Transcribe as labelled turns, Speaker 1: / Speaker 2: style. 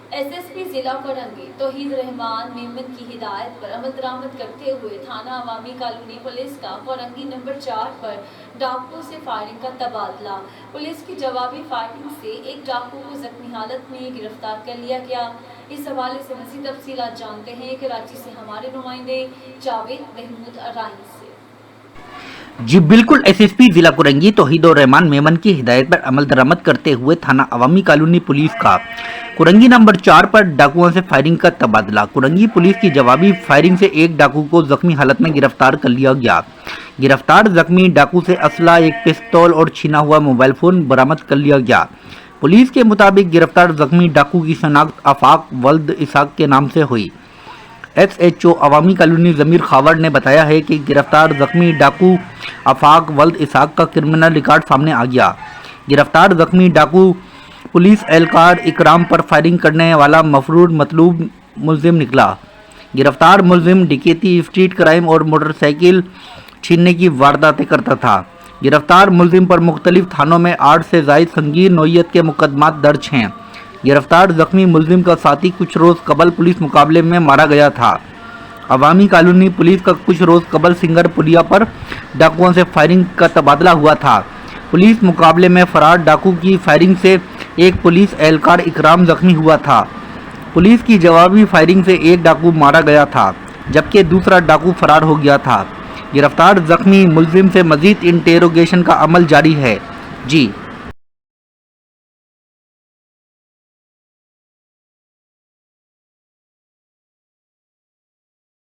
Speaker 1: SSP जिला कोरंगी तौहीद रहमान मेमन की हिदायत पर अमल दरामद करते हुए थाना अवामी कॉलोनी पुलिस का कोरंगी नंबर 4 पर डाकुओं से फायरिंग का तबादला। पुलिस की जवाबी फायरिंग से एक डाकू को जख्मी हालत में गिरफ्तार कर लिया गया। इस हवाले से मज़ीद तफसीलात जानते हैं कराची से हमारे नुमाइंदे जावेद महमूद अराइन से।
Speaker 2: जी बिल्कुल, एसएसपी जिला कोरंगी तौहीद रहमान मेमन की हिदायत पर अमल दरामद करते हुए थाना अवामी कॉलोनी पुलिस का कोरंगी नंबर 4 पर डाकुओं से फायरिंग का तबादला। कोरंगी पुलिस की जवाबी फायरिंग से एक डाकू को जख्मी हालत में गिरफ्तार कर लिया गया। गिरफ्तार जख्मी डाकू से असला, एक पिस्तौल और छीना हुआ मोबाइल फोन बरामद कर लिया गया। पुलिस के मुताबिक गिरफ्तार जख्मी डाकू की शनाख्त आफाक वल्द इसाक के नाम से हुई। SHO अवामी कॉलोनी ज़मीर खावर ने बताया है कि गिरफ्तार जख्मी डाकू आफाक वल्द इसाक का क्रिमिनल रिकॉर्ड सामने आ गया। गिरफ्तार जख्मी डाकू पुलिस एहलकार इकराम पर फायरिंग करने वाला मफरूर मतलूब मुलजिम निकला। गिरफ्तार मुलजिम डकैती, स्ट्रीट क्राइम और मोटरसाइकिल छीनने की वारदातें करता था। गिरफ्तार मुलजिम पर मुख्तलिफ थानों में 8 से ज़ायद संगीन नौइयत के मुकदमात दर्ज हैं। गिरफ्तार जख्मी मुलजिम का साथी कुछ रोज़ कबल पुलिस मुकाबले में मारा गया था। अवामी कॉलोनी पुलिस का कुछ रोज़ कबल सिंगर पुलिया पर डाकुओं से फायरिंग का तबादला हुआ था। पुलिस मुकाबले में फरार डाकू की फायरिंग से एक पुलिस एहलकार इकराम जख्मी हुआ था। पुलिस की जवाबी फायरिंग से एक डाकू मारा गया था जबकि दूसरा डाकू फरार हो गया था। गिरफ्तार जख्मी मुलजिम से मजीद इंटेरोगेशन का अमल जारी है। जी।